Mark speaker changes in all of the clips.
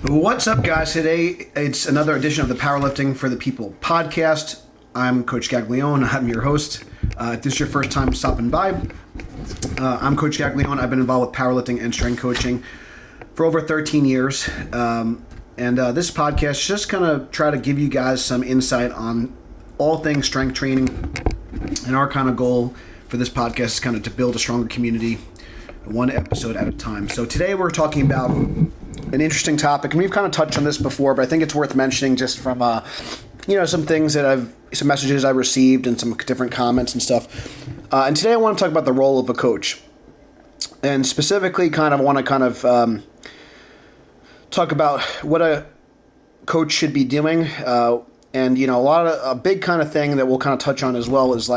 Speaker 1: What's up, guys? Today it's another edition of the Powerlifting for the People podcast. I'm Coach Gaglione. I'm your host. If this is your first time stopping by, I'm Coach Gaglione. I've been involved with powerlifting and strength coaching for over 13 years. This podcast just kind of try to give you guys some insight on all things strength training. And our kind of goal for this podcast is kind of to build a stronger community, one episode at a time. So today we're talking about an interesting topic, and we've kind of touched on this before, but I think it's worth mentioning just from some things that some messages I received and some different comments and stuff. And today I want to talk about the role of a coach, and specifically talk about what a coach should be doing. A big kind of thing that we'll kind of touch on as well is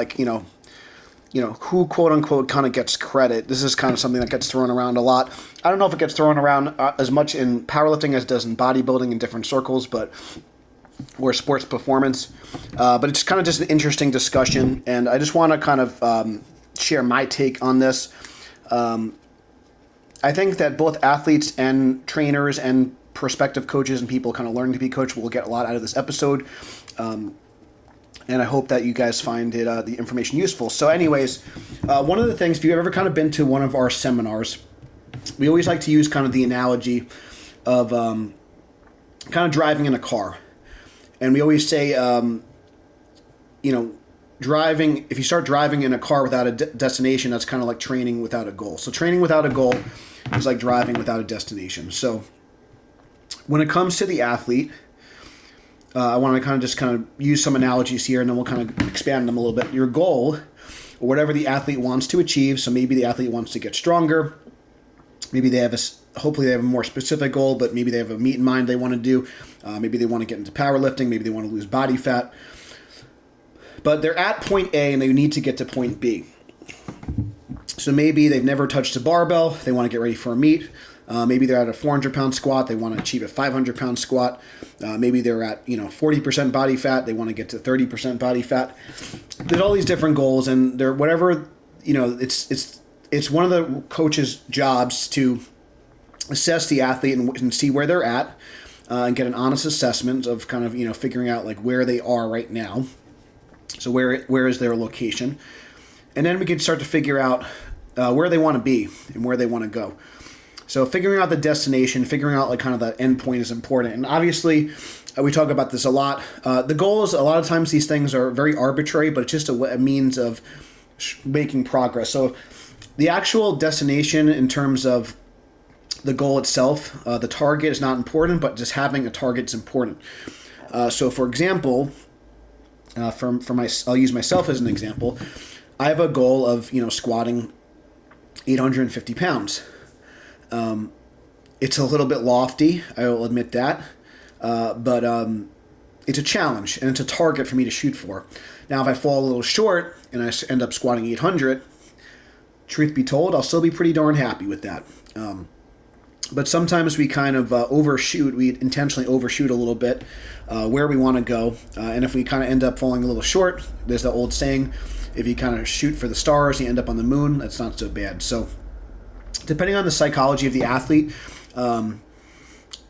Speaker 1: who quote unquote kind of gets credit. This is kind of something that gets thrown around a lot. I don't know if it gets thrown around as much in powerlifting as it does in bodybuilding in different circles, or sports performance. But it's kind of just an interesting discussion, and I just want to kind of share my take on this. I think that both athletes and trainers and prospective coaches and people kind of learning to be coach will get a lot out of this episode. And I hope that you guys find the information useful. So anyways, one of the things, if you've ever kind of been to one of our seminars, we always like to use kind of the analogy of kind of driving in a car. And we always say, driving, if you start driving in a car without a destination, that's kind of like training without a goal. So training without a goal is like driving without a destination. So when it comes to the athlete, I want to kind of use some analogies here, and then we'll kind of expand them a little bit. Your goal, or whatever the athlete wants to achieve, so maybe the athlete wants to get stronger, maybe they have hopefully they have a more specific goal, but maybe they have a meet in mind they want to do, maybe they want to get into powerlifting, maybe they want to lose body fat, but they're at point A and they need to get to point B. So maybe they've never touched a barbell, they want to get ready for a meet. Maybe they're at a 400-pound squat, they want to achieve a 500-pound squat. Maybe they're at 40% body fat, they want to get to 30% body fat. There's all these different goals, and they're whatever, it's one of the coach's jobs to assess the athlete and see where they're at, and get an honest assessment of kind of figuring out like where they are right now. So where is their location, and then we can start to figure out where they want to be and where they want to go. So figuring out the destination, figuring out like kind of the end point is important. And obviously, we talk about this a lot. The goal is a lot of times these things are very arbitrary, but it's just a means of making progress. So the actual destination in terms of the goal itself, the target is not important, but just having a target is important. So for example, I'll use myself as an example. I have a goal of squatting 850 pounds. It's a little bit lofty, I will admit that, but it's a challenge and it's a target for me to shoot for. Now, if I fall a little short and I end up squatting 800, truth be told, I'll still be pretty darn happy with that. But sometimes we kind of overshoot, we intentionally overshoot a little bit where we want to go, and if we kind of end up falling a little short, there's the old saying, if you kind of shoot for the stars, you end up on the moon, that's not so bad. So depending on the psychology of the athlete,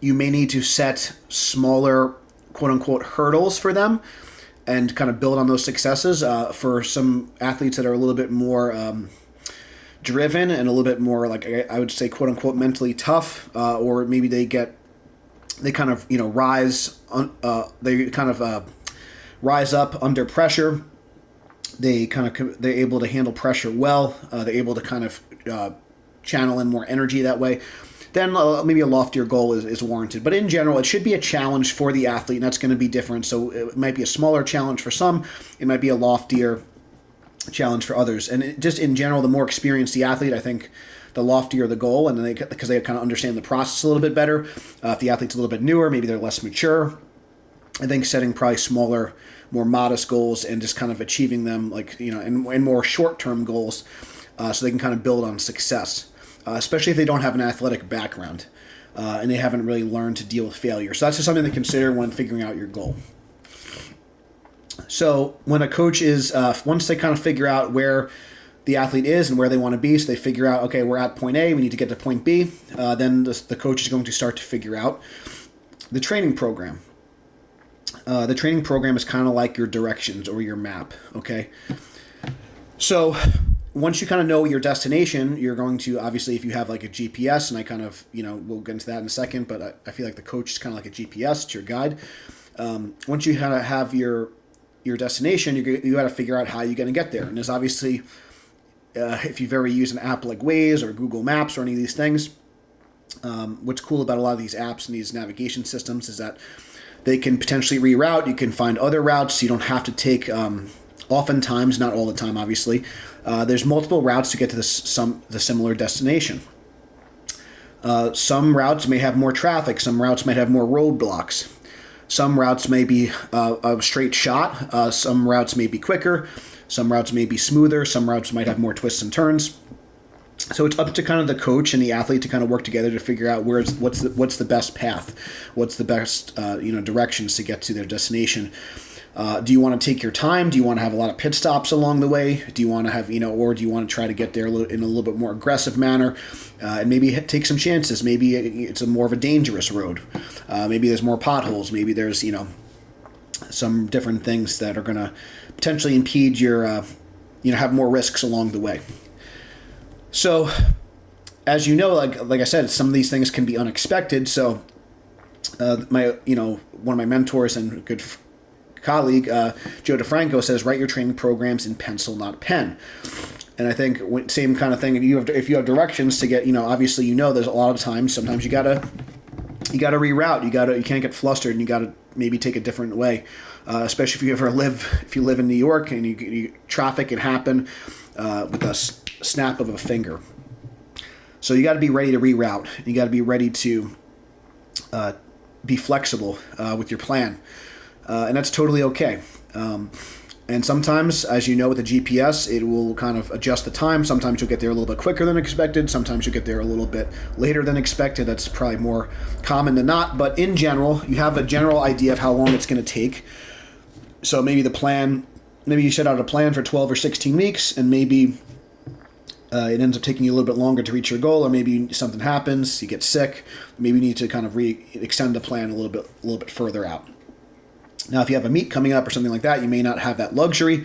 Speaker 1: you may need to set smaller, quote-unquote, hurdles for them and kind of build on those successes. For some athletes that are a little bit more driven and a little bit more, like I would say, quote-unquote, mentally tough, or maybe they kind of rise up under pressure. They're able to handle pressure well. They're able to kind of channel in more energy that way, then maybe a loftier goal is warranted. But in general, it should be a challenge for the athlete, and that's going to be different. So it might be a smaller challenge for some, it might be a loftier challenge for others. And just in general, the more experienced the athlete, I think the loftier the goal, and then because they kind of understand the process a little bit better. If the athlete's a little bit newer, maybe they're less mature, I think setting probably smaller, more modest goals and just kind of achieving them and more short-term goals, so they can kind of build on success. Especially if they don't have an athletic background and they haven't really learned to deal with failure. So that's just something to consider when figuring out your goal. So when a coach is, once they kind of figure out where the athlete is and where they want to be, so they figure out, okay, we're at point A, we need to get to point B, then the coach is going to start to figure out The training program. The training program is kind of like your directions or your map, okay? So once you kind of know your destination, you're going to, obviously, if you have like a GPS, and I kind of, we'll get into that in a second, but I feel like the coach is kind of like a GPS, it's your guide. Once you kind of have your destination, you got to figure out how you're going to get there. And there's obviously, if you've ever used an app like Waze or Google Maps or any of these things, what's cool about a lot of these apps and these navigation systems is that they can potentially reroute. You can find other routes. You don't have to take, oftentimes, not all the time, obviously, there's multiple routes to get to the similar destination. Some routes may have more traffic. Some routes might have more roadblocks. Some routes may be a straight shot. Some routes may be quicker. Some routes may be smoother. Some routes might have more twists and turns. So it's up to kind of the coach and the athlete to kind of work together to figure out what's the best path, what's the best directions to get to their destination. Do you want to take your time? Do you want to have a lot of pit stops along the way? Do you want to have or do you want to try to get there in a little bit more aggressive manner, and maybe take some chances? Maybe it's more of a dangerous road. Maybe there's more potholes. Maybe there's some different things that are going to potentially impede your have more risks along the way. So, as you know, like I said, some of these things can be unexpected. So, one of my mentors and good colleague, Joe DeFranco, says, write your training programs in pencil, not pen. And I think same kind of thing. If you have directions to get, obviously, there's a lot of times. Sometimes you gotta reroute. You can't get flustered, and you gotta maybe take a different way. Especially if you live in New York and traffic can happen with a snap of a finger. So you got to be ready to reroute. You got to be ready to be flexible with your plan, and that's totally okay. And sometimes, as you know, with the GPS, it will kind of adjust the time. Sometimes you'll get there a little bit quicker than expected. Sometimes you'll get there a little bit later than expected. That's probably more common than not. But in general, you have a general idea of how long it's going to take. So maybe maybe you set out a plan for 12 or 16 weeks, and maybe it ends up taking you a little bit longer to reach your goal, or maybe something happens, you get sick. Maybe you need to kind of extend the plan a little bit further out. Now, if you have a meet coming up or something like that, you may not have that luxury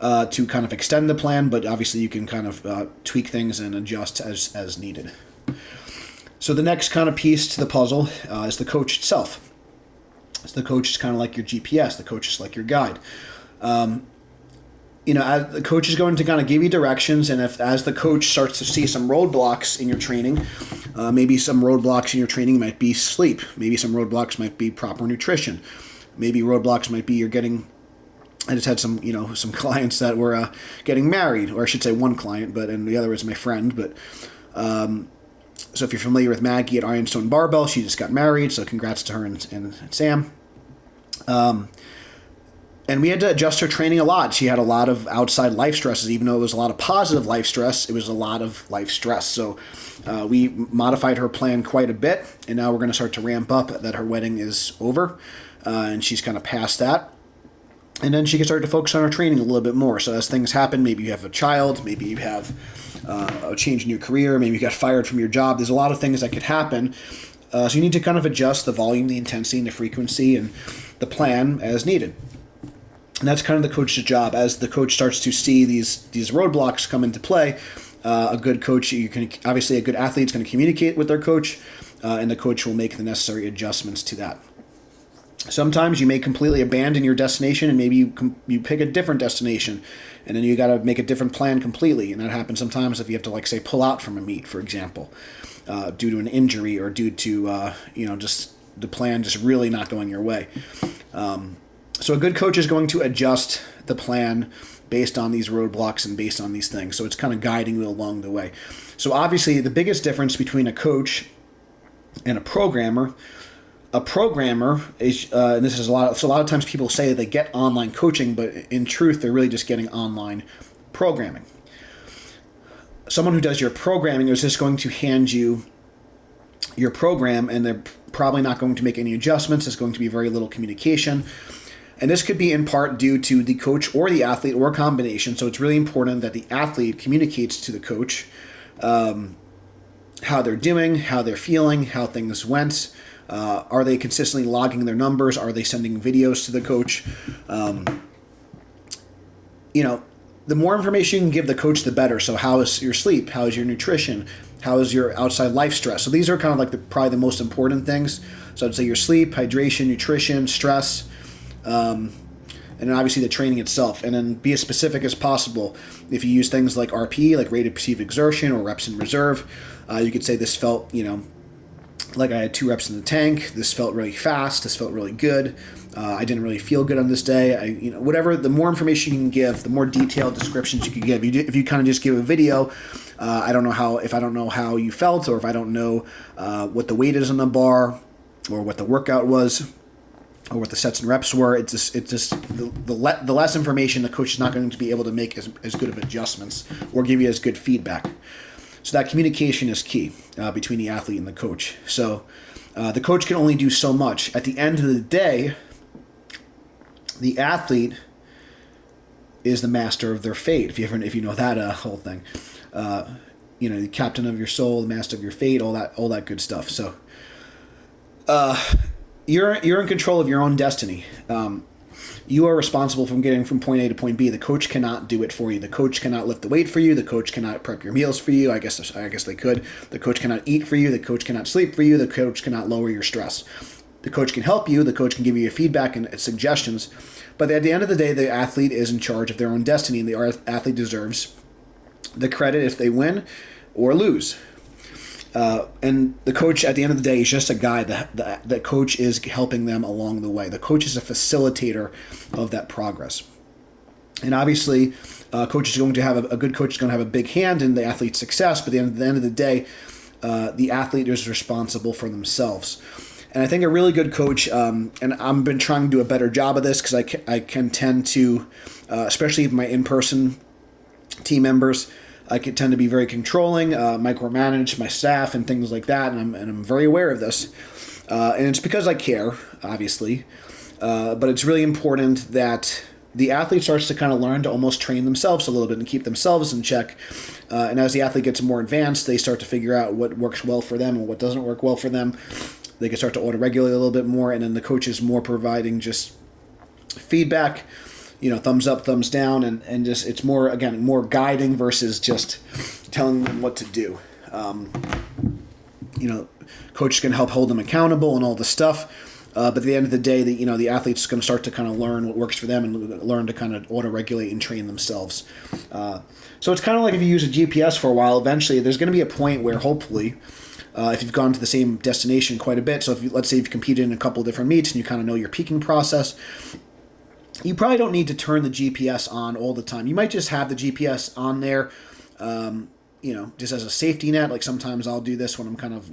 Speaker 1: to kind of extend the plan, but obviously you can kind of tweak things and adjust as needed. So the next kind of piece to the puzzle is the coach itself. So the coach is kind of like your GPS. The coach is like your guide. As the coach is going to kind of give you directions, and as the coach starts to see some roadblocks in your training, maybe some roadblocks in your training might be sleep. Maybe some roadblocks might be proper nutrition. Maybe roadblocks might be I just had some clients that were getting married, or I should say one client, and the other is my friend. But so if you're familiar with Maggie at Ironstone Barbell, she just got married, so congrats to her and Sam. And we had to adjust her training a lot. She had a lot of outside life stresses. Even though it was a lot of positive life stress, it was a lot of life stress. So we modified her plan quite a bit, and now we're going to start to ramp up that her wedding is over, and she's kind of past that. And then she can start to focus on her training a little bit more. So as things happen, maybe you have a child, maybe you have a change in your career, maybe you got fired from your job. There's a lot of things that could happen. So you need to kind of adjust the volume, the intensity, and the frequency, and the plan as needed. And that's kind of the coach's job. As the coach starts to see these roadblocks come into play, a good coach, a good athlete is going to communicate with their coach, and the coach will make the necessary adjustments to that. Sometimes you may completely abandon your destination, and maybe you pick a different destination, and then you got to make a different plan completely. And that happens sometimes if you have to, pull out from a meet, for example, due to an injury or due to just the plan just really not going your way. So a good coach is going to adjust the plan based on these roadblocks and based on these things. So it's kind of guiding you along the way. So obviously the biggest difference between a coach and a programmer is, and this is a lot of times people say that they get online coaching, but in truth, they're really just getting online programming. Someone who does your programming is just going to hand you your program, and they're probably not going to make any adjustments. There's going to be very little communication. And this could be in part due to the coach or the athlete or a combination. So it's really important that the athlete communicates to the coach how they're doing, how they're feeling, how things went, Are they consistently logging their numbers? Are they sending videos to the coach? The more information you can give the coach, the better. So how is your sleep? How is your nutrition? How is your outside life stress? So these are kind of like probably the most important things. So I'd say your sleep, hydration, nutrition, stress, and then obviously the training itself. And then be as specific as possible. If you use things like RP, like rated perceived exertion, or reps in reserve, you could say this felt, like I had 2 reps in the tank. This felt really fast. This felt really good. I didn't really feel good on this day. Whatever. The more information you can give, the more detailed descriptions you can give. If you kind of just give a video, I don't know how you felt, or if I don't know what the weight is on the bar, or what the workout was, or what the sets and reps were. It's just the less information, the coach is not going to be able to make as good of adjustments or give you as good feedback. So that communication is key between the athlete and the coach. So the coach can only do so much. At the end of the day, the athlete is the master of their fate. If you know that whole thing, the captain of your soul, the master of your fate, all that good stuff. So you're in control of your own destiny. You are responsible for getting from point A to point B. The coach cannot do it for you. The coach cannot lift the weight for you. The coach cannot prep your meals for you. I guess they could. The coach cannot eat for you. The coach cannot sleep for you. The coach cannot lower your stress. The coach can help you. The coach can give you feedback and suggestions. But at the end of the day, the athlete is in charge of their own destiny, and the athlete deserves the credit if they win or lose. And the coach, at the end of the day, is just a guide. The coach is helping them along the way. The coach is a facilitator of that progress. And obviously, coach is going to have a good coach is going to have a big hand in the athlete's success. But at the end of the day, the athlete is responsible for themselves. And I think a really good coach, and I've been trying to do a better job of this, because I can tend to, especially my in-person team members, I can tend to be very controlling, micromanage my staff and things like that, and I'm very aware of this. And it's because I care, obviously, but it's really important that the athlete starts to kind of learn to almost train themselves a little bit and keep themselves in check. And as the athlete gets more advanced, they start to figure out what works well for them and what doesn't work well for them. They can start to auto-regulate a little bit more, and then the coach is more providing just feedback, thumbs up, thumbs down, and just it's more guiding versus just telling them what to do. Coach can help hold them accountable and all this stuff, but at the end of the day, the athlete's going to start to kind of learn what works for them and learn to kind of auto-regulate and train themselves. So it's kind of like if you use a GPS for a while, eventually there's going to be a point where hopefully, if you've gone to the same destination quite a bit, so let's say you've competed in a couple different meets and you kind of know your peaking process, you probably don't need to turn the GPS on all the time. You might just have the GPS on there, just as a safety net. Like sometimes I'll do this when I'm kind of,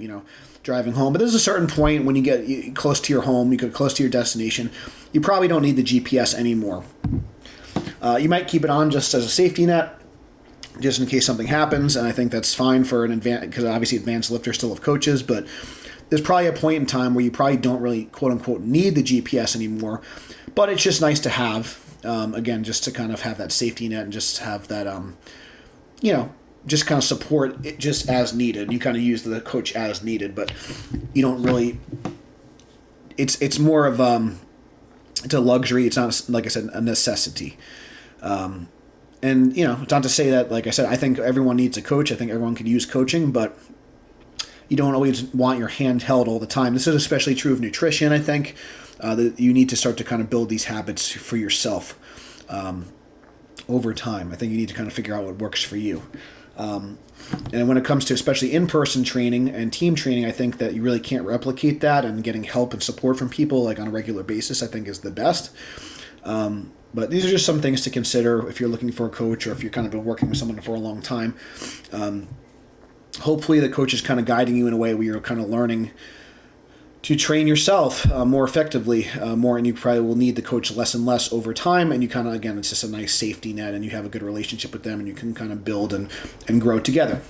Speaker 1: driving home. But there's a certain point when you get close to your home, you get close to your destination, you probably don't need the GPS anymore. You might keep it on just as a safety net, just in case something happens, and I think that's fine for an advanced, because obviously advanced lifters still have coaches, but there's probably a point in time where you probably don't really, quote unquote, need the GPS anymore, but it's just nice to have, again, just to kind of have that safety net and just have that, just kind of support it just as needed. You kind of use the coach as needed, but you don't really, it's more of, it's a luxury. It's not, like I said, a necessity. And, it's not to say that, like I said, I think everyone needs a coach. I think everyone could use coaching, but you don't always want your hand held all the time. This is especially true of nutrition, I think, that you need to start to kind of build these habits for yourself over time. I think you need to kind of figure out what works for you. And when it comes to especially in-person training and team training, I think that you really can't replicate that, and getting help and support from people like on a regular basis, I think is the best. But these are just some things to consider if you're looking for a coach, or if you're kind of been working with someone for a long time. Hopefully the coach is kind of guiding you in a way where you're kind of learning to train yourself more effectively, and you probably will need the coach less and less over time, and you kind of, again, it's just a nice safety net, and you have a good relationship with them, and you can kind of build and grow together.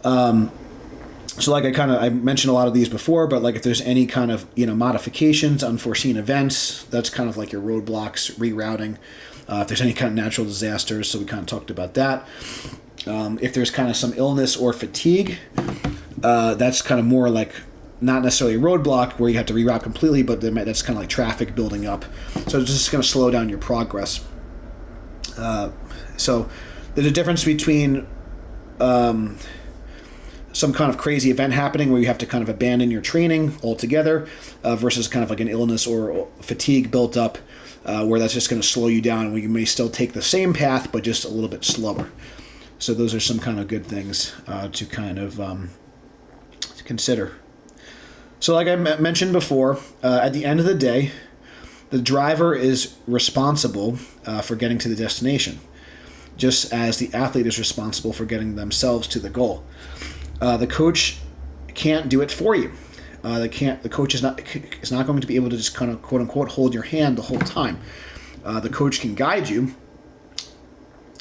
Speaker 1: So like I mentioned a lot of these before, but like if there's any kind of, modifications, unforeseen events, that's kind of like your roadblocks, rerouting. If there's any kind of natural disasters, so we kind of talked about that. If there's kind of some illness or fatigue, that's kind of more like not necessarily a roadblock where you have to reroute completely, but that's kind of like traffic building up. So it's just going to slow down your progress. So there's a difference between some kind of crazy event happening where you have to kind of abandon your training altogether versus kind of like an illness or fatigue built up where that's just going to slow you down, where you may still take the same path but just a little bit slower. So those are some kind of good things to kind of to consider. So like I mentioned before, at the end of the day, the driver is responsible for getting to the destination, just as the athlete is responsible for getting themselves to the goal. The coach can't do it for you. The coach is not going to be able to just kind of quote unquote hold your hand the whole time. The coach can guide you,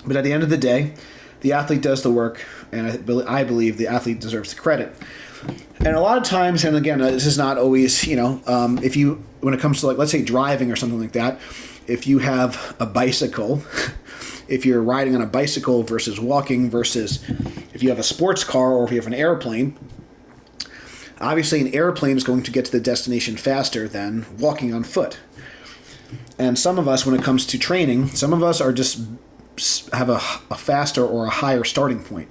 Speaker 1: but at the end of the day, the athlete does the work, and I believe the athlete deserves the credit. And a lot of times, and again, this is not always, when it comes to, like, let's say driving or something like that, if you have a bicycle, if you're riding on a bicycle versus walking versus if you have a sports car or if you have an airplane, obviously an airplane is going to get to the destination faster than walking on foot. And some of us, when it comes to training, some of us are just have a faster or a higher starting point.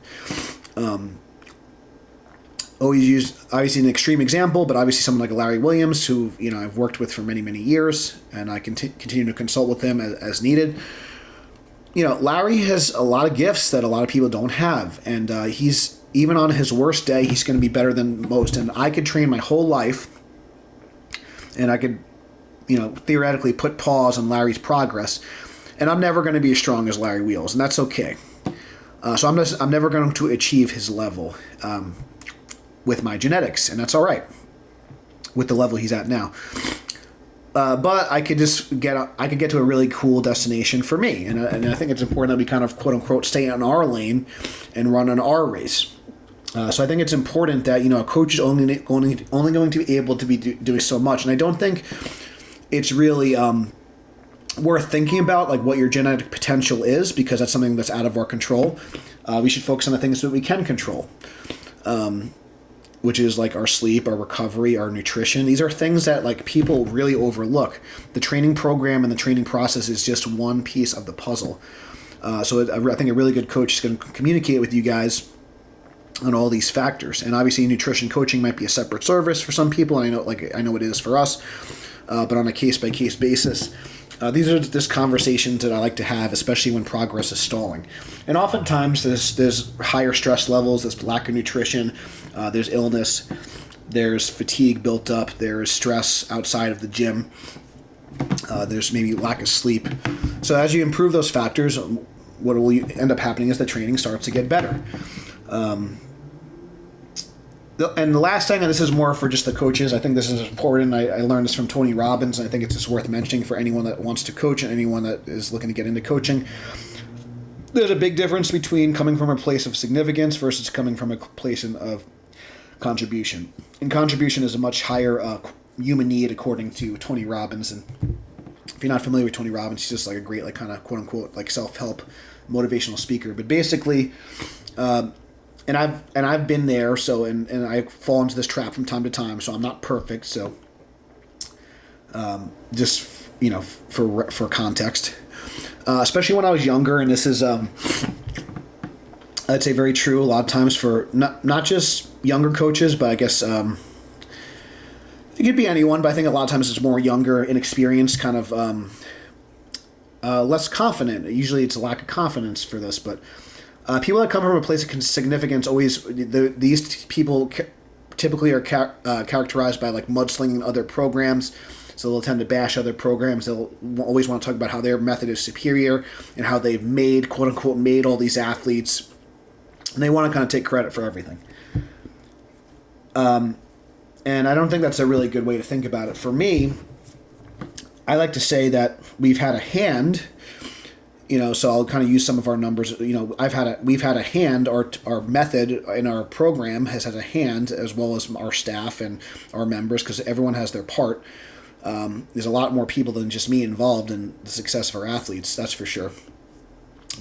Speaker 1: Always use, obviously, an extreme example, but obviously someone like Larry Williams, who I've worked with for many, many years, and I continue to consult with him as needed. Larry has a lot of gifts that a lot of people don't have, and he's, even on his worst day, he's going to be better than most. And I could train my whole life, and I could, theoretically put pause on Larry's progress, and I'm never going to be as strong as Larry Wheels, and that's okay. So I'm never going to achieve his level with my genetics, and that's all right with the level he's at now. But I could get to a really cool destination for me, and I think it's important that we kind of quote unquote stay in our lane and run an our race. So I think it's important that a coach is only going to be able to be doing so much, and I don't think it's really worth thinking about like what your genetic potential is, because that's something that's out of our control. We should focus on the things that we can control. Which is like our sleep, our recovery, our nutrition. These are things that like people really overlook. The training program and the training process is just one piece of the puzzle. So I think a really good coach is going to communicate with you guys on all these factors. And obviously nutrition coaching might be a separate service for some people. I know it is for us, but on a case-by-case basis. These are just conversations that I like to have, especially when progress is stalling. And oftentimes there's higher stress levels, there's lack of nutrition, there's illness, there's fatigue built up, there's stress outside of the gym, there's maybe lack of sleep. So as you improve those factors, what will end up happening is the training starts to get better. And the last thing, and this is more for just the coaches, I think this is important. I learned this from Tony Robbins, and I think it's just worth mentioning for anyone that wants to coach and anyone that is looking to get into coaching. There's a big difference between coming from a place of significance versus coming from a place of contribution. And contribution is a much higher human need, according to Tony Robbins. And if you're not familiar with Tony Robbins, he's just like a great, like, kind of quote unquote like self-help motivational speaker. But basically, And I've been there, so and I fall into this trap from time to time. So I'm not perfect. So, just for context, especially when I was younger, and this is I'd say very true a lot of times for not just younger coaches, but I guess it could be anyone. But I think a lot of times it's more younger, inexperienced, kind of less confident. Usually it's a lack of confidence for this, but. People that come from a place of significance these people typically are characterized by like mudslinging other programs, so they'll tend to bash other programs. They'll always want to talk about how their method is superior and how they've made, quote unquote, made all these athletes, and they want to kind of take credit for everything. And I don't think that's a really good way to think about it. For me, I like to say that we've had a hand. So I'll kind of use some of our numbers. We've had a hand. Our method in our program has had a hand, as well as our staff and our members, because everyone has their part. There's a lot more people than just me involved in the success of our athletes. That's for sure.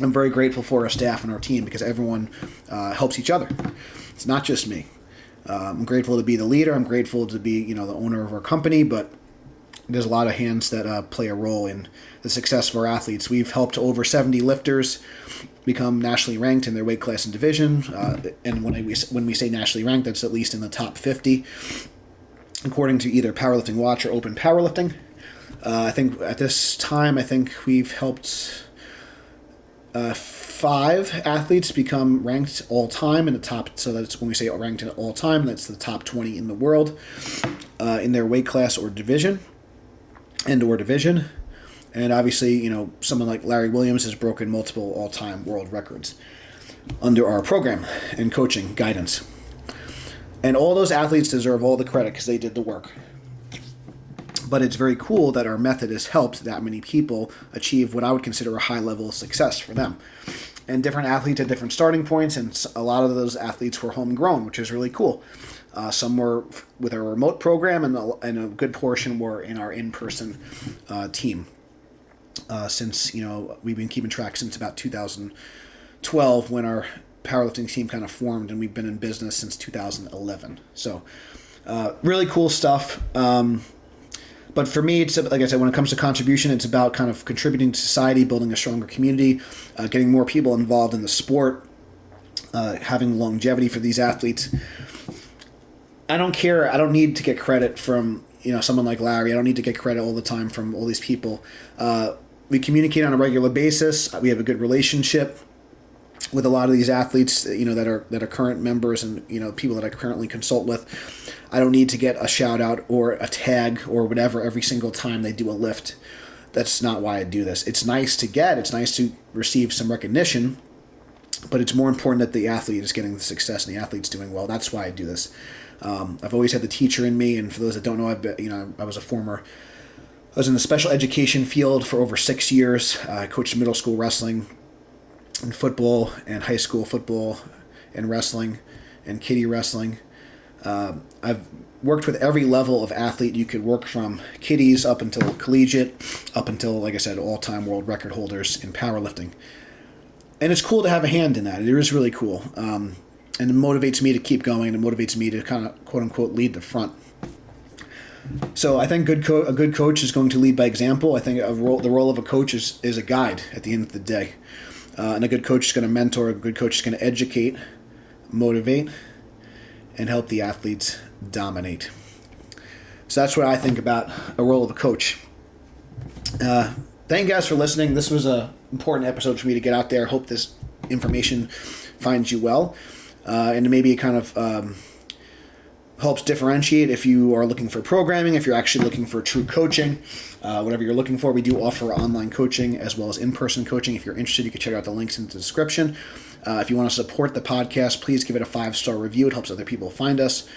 Speaker 1: I'm very grateful for our staff and our team because everyone helps each other. It's not just me. I'm grateful to be the leader. I'm grateful to be, the owner of our company, but there's a lot of hands that play a role in the success of our athletes. We've helped over 70 lifters become nationally ranked in their weight class and division. And when we say nationally ranked, that's at least in the top 50, according to either Powerlifting Watch or Open Powerlifting. I think at this time, we've helped 5 athletes become ranked all time in the top. So that's when we say ranked in all time, that's the top 20 in the world in their weight class or division. And obviously, someone like Larry Williams has broken multiple all-time world records under our program and coaching guidance. And all those athletes deserve all the credit because they did the work. But it's very cool that our method has helped that many people achieve what I would consider a high level of success for them. And different athletes had different starting points, and a lot of those athletes were homegrown, which is really cool. Some were with our remote program, and a good portion were in our in-person team. Since we've been keeping track since about 2012, when our powerlifting team kind of formed, and we've been in business since 2011. So really cool stuff. But for me, it's like I said, when it comes to contribution, it's about kind of contributing to society, building a stronger community, getting more people involved in the sport, having longevity for these athletes. I don't care. I don't need to get credit from someone like Larry. I don't need to get credit all the time from all these people. We communicate on a regular basis. We have a good relationship with a lot of these athletes, that are current members and people that I currently consult with. I don't need to get a shout out or a tag or whatever every single time they do a lift. That's not why I do this. It's nice to receive some recognition, but it's more important that the athlete is getting the success and the athlete's doing well. That's why I do this. I've always had the teacher in me, and for those that don't know, I was in the special education field for over 6 years. I coached middle school wrestling and football and high school football and wrestling and kiddie wrestling. I've worked with every level of athlete you could work, from kiddies up until collegiate, up until, like I said, all-time world record holders in powerlifting. And it's cool to have a hand in that. It is really cool. And it motivates me to keep going, and it motivates me to kind of, quote-unquote, lead the front. So I think a good coach is going to lead by example. I think the role of a coach is a guide at the end of the day. And a good coach is going to mentor. A good coach is going to educate, motivate, and help the athletes dominate. So that's what I think about a role of a coach. Thank you guys for listening. This was an important episode for me to get out there. Hope this information finds you well. And maybe it kind of helps differentiate if you are looking for programming, if you're actually looking for true coaching, whatever you're looking for. We do offer online coaching as well as in-person coaching. If you're interested, you can check out the links in the description. If you want to support the podcast, please give it a 5-star review. It helps other people find us.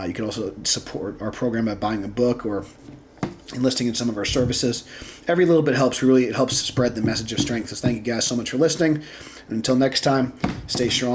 Speaker 1: You can also support our program by buying a book or enlisting in some of our services. Every little bit helps. It helps spread the message of strength. So thank you guys so much for listening. And until next time, stay strong.